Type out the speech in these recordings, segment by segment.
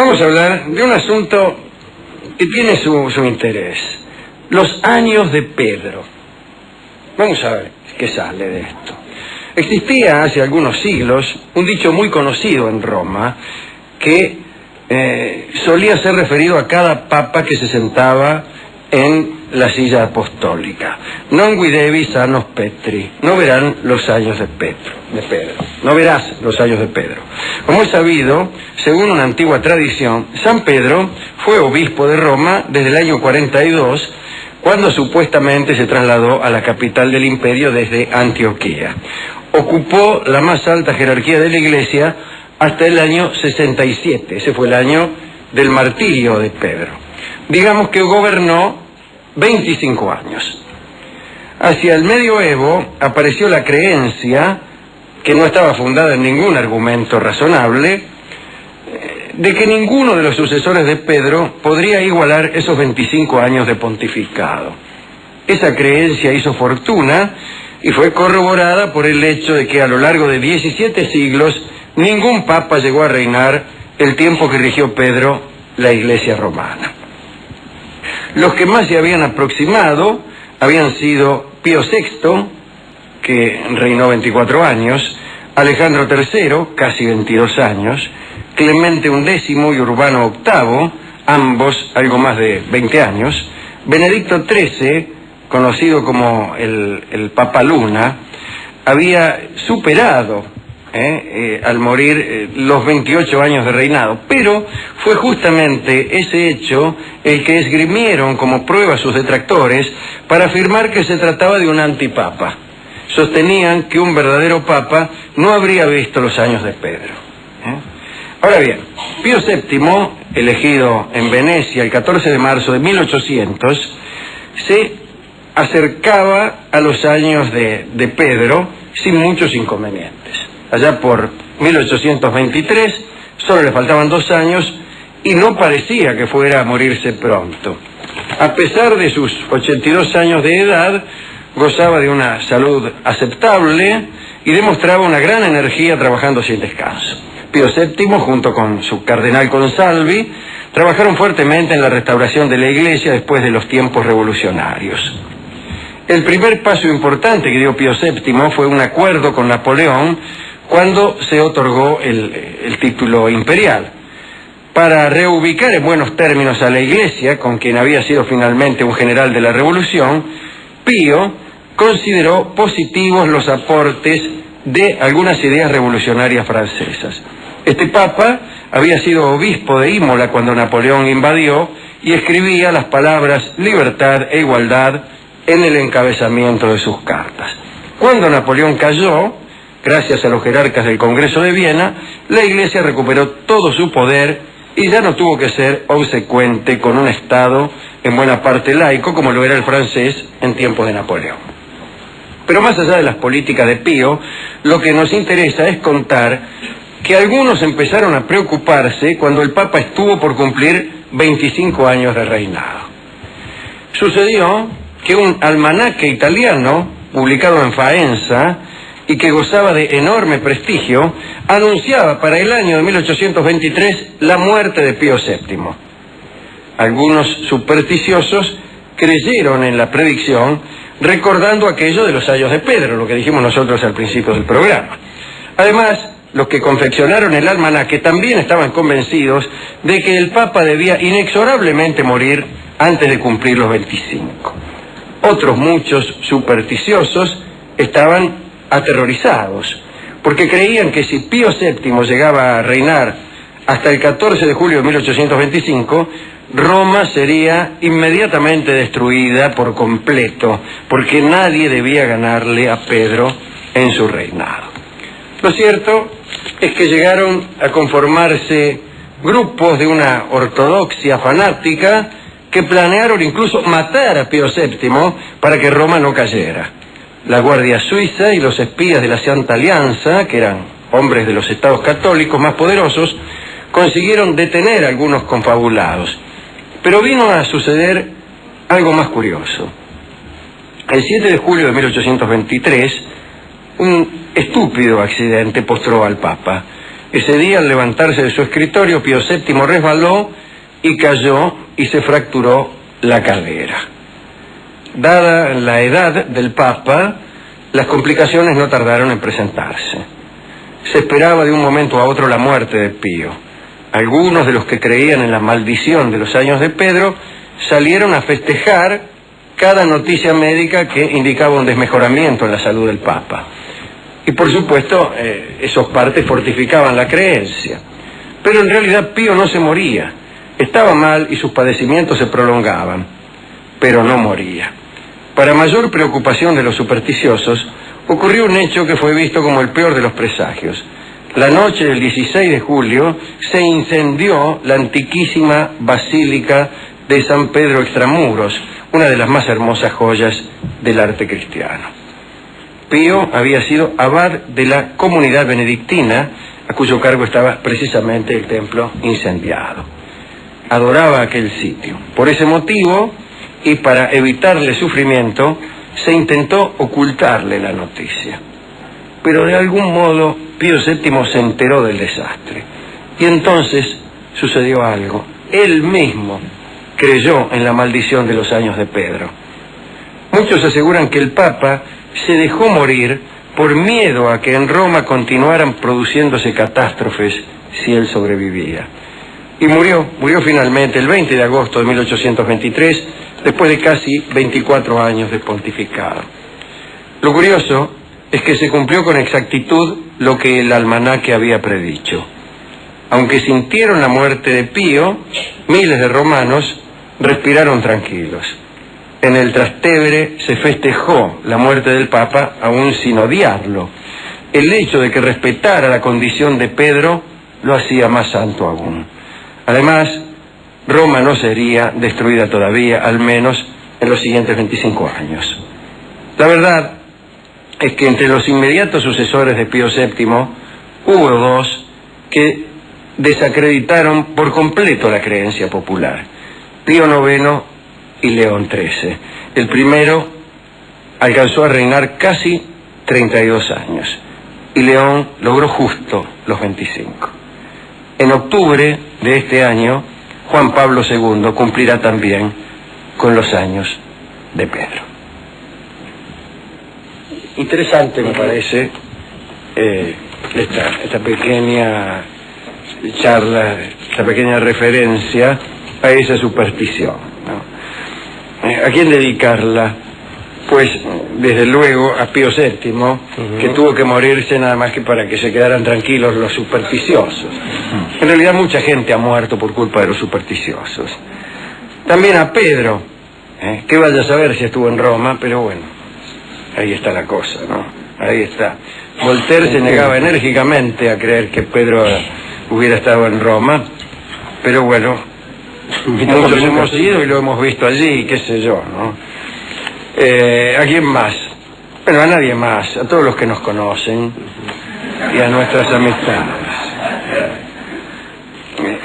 Vamos a hablar de un asunto que tiene su interés. Los años de Pedro. Vamos a ver qué sale de esto. Existía hace algunos siglos un dicho muy conocido en Roma que solía ser referido a cada papa que se sentaba en la silla apostólica. Non videvi sanos Petri, no verán los años de Pedro. No verás los años de Pedro. Como es sabido, según una antigua tradición, San Pedro fue obispo de Roma desde el año 42, cuando supuestamente se trasladó a la capital del imperio desde Antioquía. Ocupó la más alta jerarquía de la Iglesia hasta el año 67, ese fue el año del martirio de Pedro. Digamos que gobernó 25 años. Hacia el medioevo apareció la creencia, que no estaba fundada en ningún argumento razonable, de que ninguno de los sucesores de Pedro podría igualar esos 25 años de pontificado. Esa creencia hizo fortuna y fue corroborada por el hecho de que a lo largo de 17 siglos ningún papa llegó a reinar el tiempo que rigió Pedro la Iglesia romana. Los que más se habían aproximado habían sido Pío VI, que reinó 24 años, Alejandro III, casi 22 años, Clemente XI y Urbano VIII, ambos algo más de 20 años, Benedicto XIII, conocido como el Papa Luna, había superado al morir los 28 años de reinado, pero fue justamente ese hecho el que esgrimieron como prueba sus detractores para afirmar que se trataba de un antipapa. Sostenían que un verdadero papa no habría visto los años de Pedro. Ahora bien, Pío VII, elegido en Venecia el 14 de marzo de 1800, se acercaba a los años de Pedro sin muchos inconvenientes. Allá por 1823, solo le faltaban 2 años y no parecía que fuera a morirse pronto. A pesar de sus 82 años de edad, gozaba de una salud aceptable y demostraba una gran energía trabajando sin descanso. Pío VII, junto con su cardenal Consalvi, trabajaron fuertemente en la restauración de la Iglesia después de los tiempos revolucionarios. El primer paso importante que dio Pío VII fue un acuerdo con Napoleón cuando se otorgó el título imperial. Para reubicar en buenos términos a la Iglesia, con quien había sido finalmente un general de la Revolución, Pío consideró positivos los aportes de algunas ideas revolucionarias francesas. Este papa había sido obispo de Imola cuando Napoleón invadió y escribía las palabras libertad e igualdad en el encabezamiento de sus cartas. Cuando Napoleón cayó, gracias a los jerarcas del Congreso de Viena, la Iglesia recuperó todo su poder y ya no tuvo que ser obsecuente con un Estado en buena parte laico como lo era el francés en tiempos de Napoleón. Pero más allá de las políticas de Pío, lo que nos interesa es contar que algunos empezaron a preocuparse cuando el Papa estuvo por cumplir 25 años de reinado. Sucedió que un almanaque italiano, publicado en Faenza, y que gozaba de enorme prestigio, anunciaba para el año de 1823 la muerte de Pío VII. Algunos supersticiosos creyeron en la predicción, recordando aquello de los años de Pedro, lo que dijimos nosotros al principio del programa. Además, los que confeccionaron el almanaque también estaban convencidos de que el Papa debía inexorablemente morir antes de cumplir los 25. Otros muchos supersticiosos estaban aterrorizados, porque creían que si Pío VII llegaba a reinar hasta el 14 de julio de 1825, Roma sería inmediatamente destruida por completo, porque nadie debía ganarle a Pedro en su reinado. Lo cierto es que llegaron a conformarse grupos de una ortodoxia fanática que planearon incluso matar a Pío VII para que Roma no cayera. La Guardia Suiza y los espías de la Santa Alianza, que eran hombres de los estados católicos más poderosos, consiguieron detener a algunos confabulados. Pero vino a suceder algo más curioso. El 7 de julio de 1823, un estúpido accidente postró al Papa. Ese día, al levantarse de su escritorio, Pío VII resbaló y cayó y se fracturó la cadera. Dada la edad del Papa, las complicaciones no tardaron en presentarse. Se esperaba de un momento a otro la muerte de Pío. Algunos de los que creían en la maldición de los años de Pedro salieron a festejar cada noticia médica que indicaba un desmejoramiento en la salud del Papa. Y por supuesto, esos partes fortificaban la creencia. Pero en realidad Pío no se moría. Estaba mal y sus padecimientos se prolongaban, pero no moría. Para mayor preocupación de los supersticiosos, ocurrió un hecho que fue visto como el peor de los presagios. La noche del 16 de julio se incendió la antiquísima Basílica de San Pedro Extramuros, una de las más hermosas joyas del arte cristiano. Pío había sido abad de la comunidad benedictina, a cuyo cargo estaba precisamente el templo incendiado. Adoraba aquel sitio. Por ese motivo, y para evitarle sufrimiento, se intentó ocultarle la noticia. Pero de algún modo Pío VII se enteró del desastre. Y entonces sucedió algo. Él mismo creyó en la maldición de los años de Pedro. Muchos aseguran que el Papa se dejó morir por miedo a que en Roma continuaran produciéndose catástrofes si él sobrevivía. Y murió finalmente el 20 de agosto de 1823, después de casi 24 años de pontificado. Lo curioso es que se cumplió con exactitud lo que el almanaque había predicho. Aunque sintieron la muerte de Pío, miles de romanos respiraron tranquilos. En el Trastevere se festejó la muerte del Papa aún sin odiarlo. El hecho de que respetara la condición de Pedro lo hacía más santo aún. Además, Roma no sería destruida todavía, al menos en los siguientes 25 años. La verdad es que entre los inmediatos sucesores de Pío VII hubo dos que desacreditaron por completo la creencia popular: Pío IX y León XIII. El primero alcanzó a reinar casi 32 años y León logró justo los 25. En octubre de este año, Juan Pablo II cumplirá también con los años de Pedro. Interesante me parece esta pequeña charla, esta pequeña referencia a esa superstición, ¿no? ¿A quién dedicarla? Pues desde luego a Pío VII, que tuvo que morirse nada más que para que se quedaran tranquilos los supersticiosos. En realidad mucha gente ha muerto por culpa de los supersticiosos. También a Pedro, que vaya a saber si estuvo en Roma, pero bueno, ahí está la cosa, ¿no? Ahí está. Voltaire se negaba enérgicamente a creer que Pedro hubiera estado en Roma, pero bueno, muchos hemos ido y lo hemos visto allí, qué sé yo, ¿no? ¿A quién más? Bueno, a nadie más, a todos los que nos conocen y a nuestras amistades.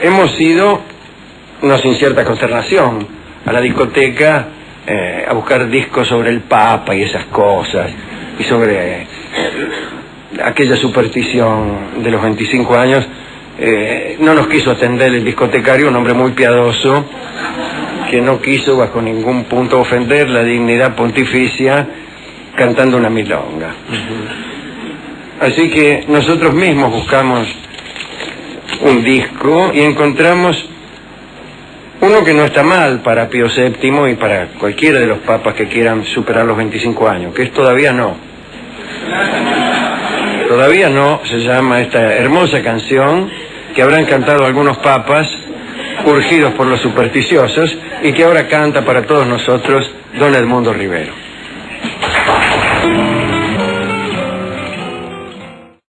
Hemos ido, no sin cierta consternación, a la discoteca a buscar discos sobre el Papa y esas cosas, y sobre aquella superstición de los 25 años. No nos quiso atender el discotecario, un hombre muy piadoso, que no quiso bajo ningún punto ofender la dignidad pontificia cantando una milonga. Así que nosotros mismos buscamos un disco y encontramos uno que no está mal para Pío VII y para cualquiera de los papas que quieran superar los 25 años, que es Todavía no. Todavía no se llama esta hermosa canción que habrán cantado algunos papas urgidos por los supersticiosos y que ahora canta para todos nosotros don Edmundo Rivero.